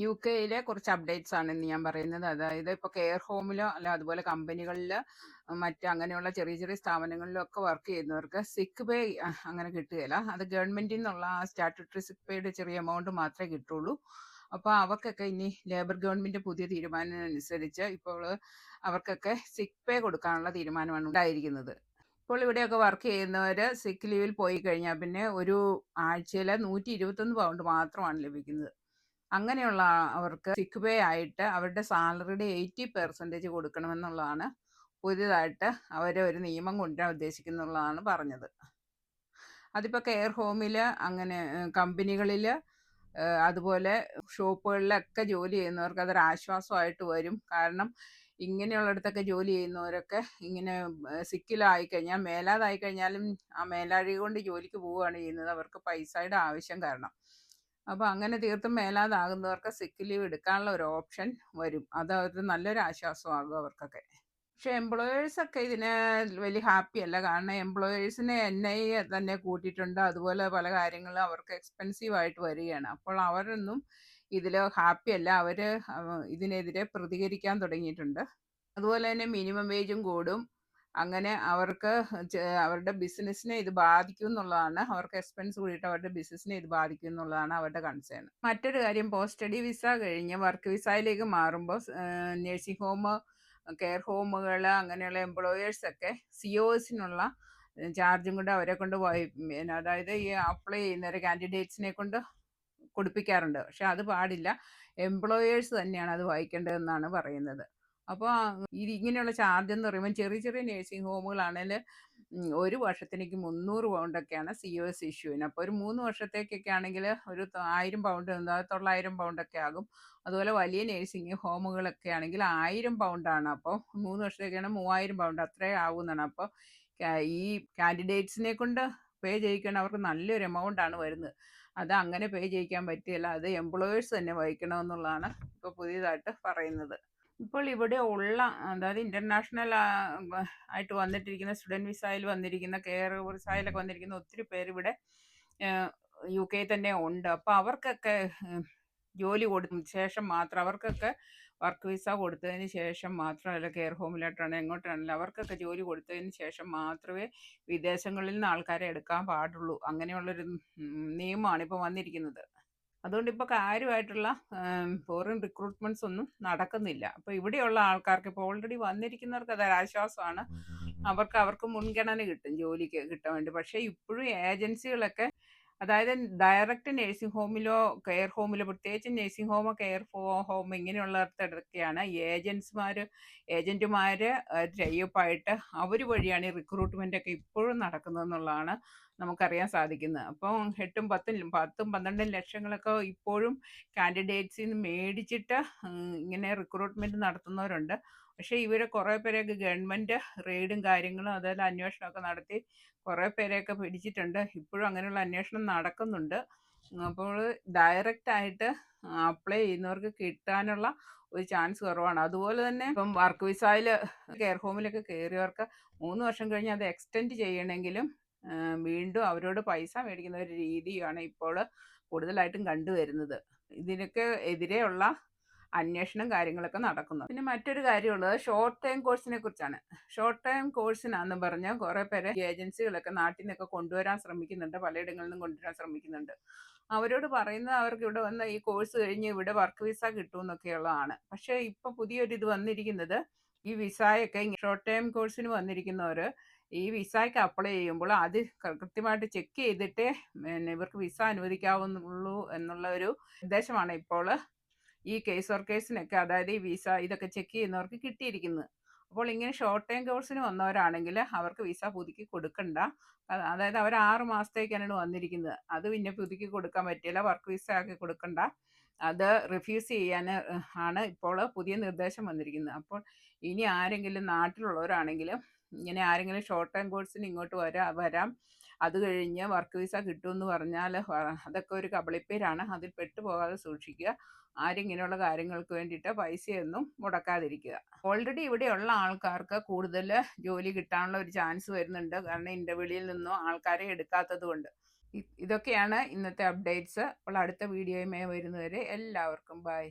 യുകെയിലെ കുറച്ച് അപ്ഡേറ്റ്സ് ആണ് ഇന്ന് ഞാൻ പറയുന്നത്. അതായത് ഇപ്പോൾ കെയർ ഹോമിലോ അല്ല അതുപോലെ കമ്പനികളിൽ മറ്റ് അങ്ങനെയുള്ള ചെറിയ ചെറിയ സ്ഥാപനങ്ങളിലോ ഒക്കെ വർക്ക് ചെയ്യുന്നവർക്ക് സിക്ക് പേ അങ്ങനെ കിട്ടുകയില്ല. അത് ഗവൺമെന്റിൽ നിന്നുള്ള ആ സ്റ്റാറ്റ്യൂട്ടറി സിക്ക് പേയുടെ ചെറിയ എമൗണ്ട് മാത്രമേ കിട്ടുള്ളൂ. അപ്പോൾ അവർക്കൊക്കെ ഇനി ലേബർ ഗവൺമെന്റ് പുതിയ തീരുമാനം അനുസരിച്ച് ഇപ്പോൾ അവർക്കൊക്കെ സിക്ക് പേ കൊടുക്കാനുള്ള തീരുമാനമാണ് ഉണ്ടായിരിക്കുന്നത്. ഇപ്പോൾ ഇവിടെയൊക്കെ വർക്ക് ചെയ്യുന്നവർ സിക്ക് ലീവിൽ പോയി കഴിഞ്ഞാൽ പിന്നെ ഒരു ആഴ്ചയിൽ 121 പൗണ്ട് മാത്രമാണ് ലഭിക്കുന്നത്. അങ്ങനെയുള്ള അവർക്ക് സിക്ക് പേ ആയിട്ട് അവരുടെ സാലറിയുടെ 80% കൊടുക്കണമെന്നുള്ളതാണ് പുതിയതായിട്ട് അവർ ഒരു നിയമം കൊണ്ടുവരാൻ ഉദ്ദേശിക്കുന്നുള്ളതാണ് പറഞ്ഞത്. അതിപ്പോൾ കെയർ ഹോമിൽ അങ്ങനെ കമ്പനികളിൽ അതുപോലെ ഷോപ്പുകളിലൊക്കെ ജോലി ചെയ്യുന്നവർക്ക് അതൊരു ആശ്വാസമായിട്ട് വരും. കാരണം ഇങ്ങനെയുള്ളിടത്തൊക്കെ ജോലി ചെയ്യുന്നവരൊക്കെ ഇങ്ങനെ സിക്കിലായി കഴിഞ്ഞാൽ മേലാതായി കഴിഞ്ഞാലും ആ മേലാഴിക കൊണ്ട് ജോലിക്ക് പോവുകയാണ് ചെയ്യുന്നത്, അവർക്ക് പൈസയുടെ ആവശ്യം കാരണം. അപ്പോൾ അങ്ങനെ തീർത്തും മേലാതാകുന്നവർക്ക് സിക്ക് ലീവ് എടുക്കാനുള്ള ഒരു ഓപ്ഷൻ വരും. അത് ഒരു നല്ലൊരു ആശ്വാസമാകും അവർക്കൊക്കെ. പക്ഷെ എംപ്ലോയേഴ്സൊക്കെ ഇതിന് വലിയ ഹാപ്പി അല്ല. കാരണം എംപ്ലോയേഴ്സിനെ NI തന്നെ കൂട്ടിയിട്ടുണ്ട്. അതുപോലെ പല കാര്യങ്ങളും അവർക്ക് എക്സ്പെൻസീവ് ആയിട്ട് വരികയാണ്. അപ്പോൾ അവരൊന്നും ഇതിൽ ഹാപ്പി അല്ല. അവർ ഇതിനെതിരെ പ്രതികരിക്കാൻ തുടങ്ങിയിട്ടുണ്ട്. അതുപോലെ തന്നെ മിനിമം വേജും കൂടും. അങ്ങനെ അവർക്ക് അവരുടെ ബിസിനസ്സിനെ ഇത് ബാധിക്കും എന്നുള്ളതാണ്, അവർക്ക് എക്സ്പെൻസ് കൂടിയിട്ട് അവരുടെ ബിസിനസ്സിനെ ഇത് ബാധിക്കും എന്നുള്ളതാണ് അവരുടെ കൺസേൺ. മറ്റൊരു കാര്യം, പോസ്റ്റ് സ്റ്റഡി വിസ കഴിഞ്ഞ് വർക്ക് വിസയിലേക്ക് മാറുമ്പോൾ നഴ്സിംഗ് ഹോം, കെയർ ഹോമുകൾ അങ്ങനെയുള്ള എംപ്ലോയേഴ്സൊക്കെ COSനുള്ള ചാർജും കൊണ്ട് അവരെ കൊണ്ട് അതായത് ഈ അപ്ലൈ ചെയ്യുന്ന കാൻഡിഡേറ്റ്സിനെ കൊണ്ട് കൊടുപ്പിക്കാറുണ്ട്. പക്ഷെ അത് പാടില്ല, എംപ്ലോയേഴ്സ് തന്നെയാണ് അത് വഹിക്കേണ്ടതെന്നാണ് പറയുന്നത്. അപ്പോൾ ഇങ്ങനെയുള്ള ചാർജ് എന്ന് പറയുമ്പോൾ ചെറിയ ചെറിയ നഴ്സിംഗ് ഹോമുകളാണെങ്കിൽ ഒരു വർഷത്തിലേക്ക് 300 പൗണ്ടൊക്കെയാണ് COS ഇഷ്യൂവിന്. അപ്പോൾ ഒരു 3 വർഷത്തേക്കൊക്കെ ആണെങ്കിൽ ഒരു 1000 പൗണ്ട് 900 പൗണ്ടൊക്കെ ആകും. അതുപോലെ വലിയ നഴ്സിംഗ് ഹോമുകളൊക്കെ ആണെങ്കിൽ 1000 പൗണ്ടാണ്. അപ്പോൾ 3 വർഷത്തേക്കാണ് 3000 പൗണ്ട് അത്രേ ആകുന്നതാണ്. അപ്പോൾ ഈ കാൻഡിഡേറ്റ്സിനെ കൊണ്ട് പേ ചെയ്യിക്കണം, അവർക്ക് നല്ലൊരു എമൗണ്ടാണ് വരുന്നത്. അത് അങ്ങനെ പേ ചെയ്യിക്കാൻ പറ്റില്ല, അത് എംപ്ലോയേഴ്സ് തന്നെ വഹിക്കണമെന്നുള്ളതാണ് ഇപ്പോൾ പുതിയതായിട്ട് പറയുന്നത്. ഇപ്പോൾ ഇവിടെ ഉള്ള, അതായത് ഇന്റർനാഷണൽ ആയിട്ട് വന്നിട്ടിരിക്കുന്ന സ്റ്റുഡൻറ് വിസയിൽ വന്നിരിക്കുന്ന, കെയർ വിസയിലൊക്കെ വന്നിരിക്കുന്ന ഒത്തിരി പേര് ഇവിടെ UK തന്നെ ഉണ്ട്. അപ്പോൾ അവർക്കൊക്കെ ജോലി കൊടുത്ത ശേഷം മാത്രം, അവർക്കൊക്കെ വർക്ക് വിസ കൊടുത്തതിന് ശേഷം മാത്രം, അല്ല കെയർ ഹോമിലോട്ടാണ് എങ്ങോട്ടാണെങ്കിലും അവർക്കൊക്കെ ജോലി കൊടുത്തതിന് ശേഷം മാത്രമേ വിദേശങ്ങളിൽ നിന്ന് ആൾക്കാരെ എടുക്കാൻ പാടുള്ളൂ. അങ്ങനെയുള്ളൊരു നിയമമാണ് ഇപ്പോൾ വന്നിരിക്കുന്നത്. അതുകൊണ്ട് ഇപ്പോൾ കാര്യമായിട്ടുള്ള ഫോറിൻ റിക്രൂട്ട്മെന്റ്സ് ഒന്നും നടക്കുന്നില്ല. അപ്പോൾ ഇവിടെയുള്ള ആൾക്കാർക്ക്, ഇപ്പോൾ ഓൾറെഡി വന്നിരിക്കുന്നവർക്ക് അത് ആശ്വാസമാണ്. അവർക്ക് മുൻഗണന കിട്ടും ജോലിക്ക് കിട്ടാൻ വേണ്ടി. പക്ഷേ ഇപ്പോഴും ഏജൻസികളൊക്കെ, അതായത് ഡയറക്റ്റ് നഴ്സിംഗ് ഹോമിലോ കെയർ ഹോമിലോ, പ്രത്യേകിച്ച് നഴ്സിംഗ് ഹോമോ കെയർ ഹോം ഇങ്ങനെയുള്ളിടത്തൊക്കെയാണ് ഏജന്റുമാർ ടൈപ്പായിട്ട് അവർ വഴിയാണ് ഈ റിക്രൂട്ട്മെന്റ് ഒക്കെ ഇപ്പോഴും നടക്കുന്നതെന്നുള്ളതാണ് നമുക്കറിയാൻ സാധിക്കുന്നത്. അപ്പം 8ഉം 10ഉം 12 ലക്ഷങ്ങളൊക്കെ ഇപ്പോഴും കാൻഡിഡേറ്റ്സിൽ നിന്ന് മേടിച്ചിട്ട് ഇങ്ങനെ റിക്രൂട്ട്മെന്റ് നടത്തുന്നവരുണ്ട്. പക്ഷേ ഇവരെ കുറേ പേരെയൊക്കെ ഗവൺമെന്റ് റെയ്ഡും കാര്യങ്ങളും അതായത് അന്വേഷണമൊക്കെ നടത്തി കുറേ പേരെയൊക്കെ പിടിച്ചിട്ടുണ്ട്. ഇപ്പോഴും അങ്ങനെയുള്ള അന്വേഷണം നടക്കുന്നുണ്ട്. അപ്പോൾ ഡയറക്റ്റ് ആയിട്ട് അപ്ലൈ ചെയ്യുന്നവർക്ക് കിട്ടാനുള്ള ഒരു ചാൻസ് കുറവാണ്. അതുപോലെ തന്നെ ഇപ്പം വർക്ക് വിസയിൽ കെയർ ഹോമിലൊക്കെ കയറിയവർക്ക് 3 വർഷം കഴിഞ്ഞ് അത് എക്സ്റ്റെൻഡ് ചെയ്യണമെങ്കിലും വീണ്ടും അവരോട് പൈസ മേടിക്കുന്ന ഒരു രീതിയാണ് ഇപ്പോൾ കൂടുതലായിട്ടും കണ്ടുവരുന്നത്. ഇതിനൊക്കെ എതിരെയുള്ള അന്വേഷണം കാര്യങ്ങളൊക്കെ നടക്കുന്നു. പിന്നെ മറ്റൊരു കാര്യമുള്ളത് ഷോർട്ട് ടൈം കോഴ്സിനെ കുറിച്ചാണ്. ഷോർട്ട് ടൈം കോഴ്സിനാന്ന് പറഞ്ഞ് കുറേ പേരെ ഏജൻസികളൊക്കെ നാട്ടിൽ നിന്നൊക്കെ കൊണ്ടുവരാൻ ശ്രമിക്കുന്നുണ്ട്, പലയിടങ്ങളിൽ നിന്നും കൊണ്ടുവരാൻ ശ്രമിക്കുന്നുണ്ട്. അവരോട് പറയുന്നത് അവർക്ക് ഇവിടെ വന്ന് ഈ കോഴ്സ് കഴിഞ്ഞ് ഇവിടെ വർക്ക് വിസ കിട്ടുമെന്നൊക്കെയുള്ളതാണ്. പക്ഷേ ഇപ്പം പുതിയൊരു ഇത് വന്നിരിക്കുന്നത്, ഈ വിസയൊക്കെ ഷോർട്ട് ടൈം കോഴ്സിന് വന്നിരിക്കുന്നവർ ഈ വിസയ്ക്ക് അപ്ലൈ ചെയ്യുമ്പോൾ അത് കൃത്യമായിട്ട് ചെക്ക് ചെയ്തിട്ടേ ഇവർക്ക് വിസ അനുവദിക്കാവുന്നുള്ളൂ എന്നുള്ള ഒരു നിർദ്ദേശമാണ് ഇപ്പോൾ ഈ കേസ് വർക്കേഴ്സിനൊക്കെ, അതായത് ഈ വിസ ഇതൊക്കെ ചെക്ക് ചെയ്യുന്നവർക്ക് കിട്ടിയിരിക്കുന്നത്. അപ്പോൾ ഇങ്ങനെ ഷോർട്ട് ടൈം കോഴ്സിന് വന്നവരാണെങ്കിൽ അവർക്ക് വിസ പുതുക്കി കൊടുക്കണ്ട. അതായത് അവർ 6 മാസത്തേക്കാണ് വന്നിരിക്കുന്നത്, അത് പിന്നെ പുതുക്കി കൊടുക്കാൻ പറ്റില്ല, വർക്ക് വിസ ആക്കി കൊടുക്കണ്ട, അത് റിഫ്യൂസ് ചെയ്യാൻ ആണ് ഇപ്പോൾ പുതിയ നിർദ്ദേശം വന്നിരിക്കുന്നത്. അപ്പോൾ ഇനി ആരെങ്കിലും നാട്ടിലുള്ളവരാണെങ്കിലും ഇങ്ങനെ ആരെങ്കിലും ഷോർട്ട് ടൈം കോഴ്സിന് ഇങ്ങോട്ട് വരാം, അത് കഴിഞ്ഞ് വർക്ക് വിസ കിട്ടുമെന്ന് പറഞ്ഞാൽ അതൊക്കെ ഒരു കബളിപ്പേരാണ്. അതിൽ പെട്ടുപോകാതെ സൂക്ഷിക്കുക. ആരും ഇങ്ങനെയുള്ള കാര്യങ്ങൾക്ക് വേണ്ടിയിട്ട് പൈസയൊന്നും മുടക്കാതിരിക്കുക. ഓൾറെഡി ഇവിടെയുള്ള ആൾക്കാർക്ക് കൂടുതൽ ജോലി കിട്ടാനുള്ള ഒരു ചാൻസ് വരുന്നുണ്ട്, കാരണം ഇന്റർവ്യൂവിൽ നിന്നും ആൾക്കാരെ എടുക്കാത്തത് കൊണ്ട്. ഇതൊക്കെയാണ് ഇന്നത്തെ അപ്ഡേറ്റ്സ്. അപ്പോൾ അടുത്ത വീഡിയോയുമായി വരുന്നവരെ എല്ലാവർക്കും ബൈ.